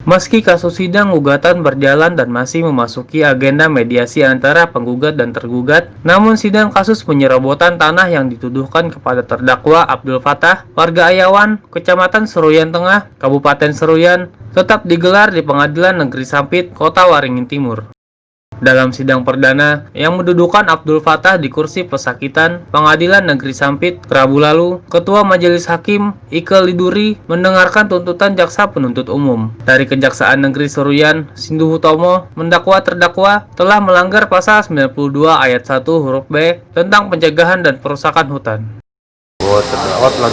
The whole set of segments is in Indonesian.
Meski kasus sidang gugatan berjalan dan masih memasuki agenda mediasi antara penggugat dan tergugat, namun sidang kasus penyerobotan tanah yang dituduhkan kepada terdakwa Abdul Fattah, warga Ayawan, Kecamatan Seruyan Tengah, Kabupaten Seruyan, tetap digelar di Pengadilan Negeri Sampit, Kota Waringin Timur. Dalam sidang perdana yang mendudukan Abdul Fattah di kursi pesakitan Pengadilan Negeri Sampit Rabu lalu, Ketua Majelis Hakim Ike Liduri mendengarkan tuntutan jaksa penuntut umum. Dari Kejaksaan Negeri Seruyan, Sindu Hutomo mendakwa terdakwa telah melanggar pasal 92 ayat 1 huruf B tentang pencegahan dan perusakan hutan. Bahwa terdakwa telah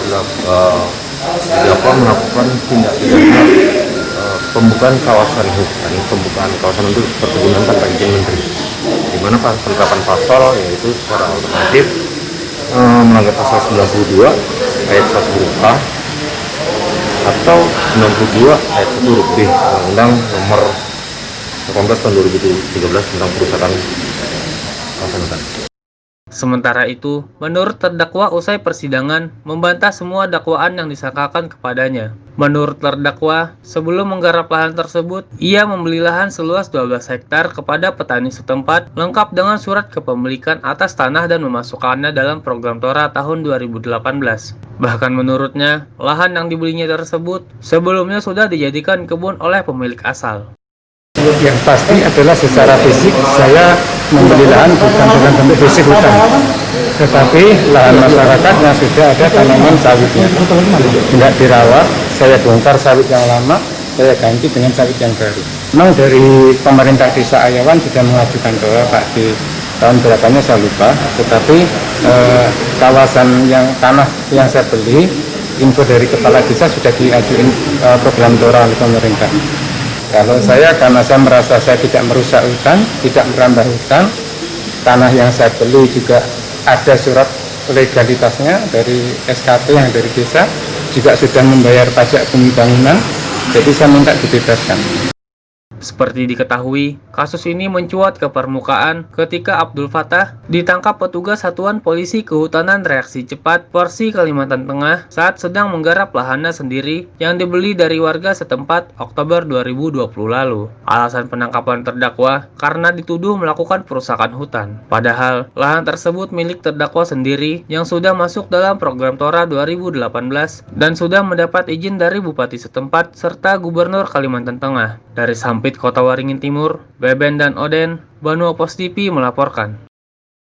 didakwa melakukan tindak pidana pembukaan kawasan hutan, pembukaan kawasan untuk perkebunan tanpa izin menteri, di mana penerapan pasal yaitu secara alternatif melanggar pasal 92 ayat 1 huruf A atau 92 ayat 1 huruf B Undang-Undang Nomor 18 Tahun 2013 tentang perusakan kawasan hutan. Sementara itu, menurut terdakwa usai persidangan membantah semua dakwaan yang disangkakan kepadanya. Menurut terdakwa, sebelum menggarap lahan tersebut, ia membeli lahan seluas 12 hektar kepada petani setempat, lengkap dengan surat kepemilikan atas tanah dan memasukkannya dalam program Tora tahun 2018. Bahkan menurutnya, lahan yang dibelinya tersebut sebelumnya sudah dijadikan kebun oleh pemilik asal. Yang pasti adalah secara fisik saya membeli lahan bukan dengan bentuk fisik hutan, tetapi lahan masyarakatnya sudah ada tanaman sawitnya, tidak dirawat. Saya bongkar sawit yang lama, saya ganti dengan sawit yang baru. Memang dari pemerintah desa Ayawan sudah mengajukan ke Pak di tahun berapanya saya lupa, tetapi kawasan yang tanah yang saya beli, info dari kepala desa sudah diajuin program Tora oleh pemerintah. Kalau saya, karena saya merasa saya tidak merusak hutan, tidak merambah hutan, tanah yang saya beli juga ada surat legalitasnya dari SKP yang dari desa, juga sudah membayar pajak bumi bangunan, jadi saya minta dibebaskan. Seperti diketahui, kasus ini mencuat ke permukaan ketika Abdul Fattah ditangkap petugas Satuan Polisi Kehutanan Reaksi Cepat Porsi Kalimantan Tengah saat sedang menggarap lahannya sendiri yang dibeli dari warga setempat Oktober 2020 lalu. Alasan penangkapan terdakwa karena dituduh melakukan perusakan hutan. Padahal, lahan tersebut milik terdakwa sendiri yang sudah masuk dalam program Tora 2018 dan sudah mendapat izin dari Bupati setempat serta Gubernur Kalimantan Tengah. Dari Sampit, Kota Waringin Timur, Beben dan Oden, Banua Pos TV melaporkan.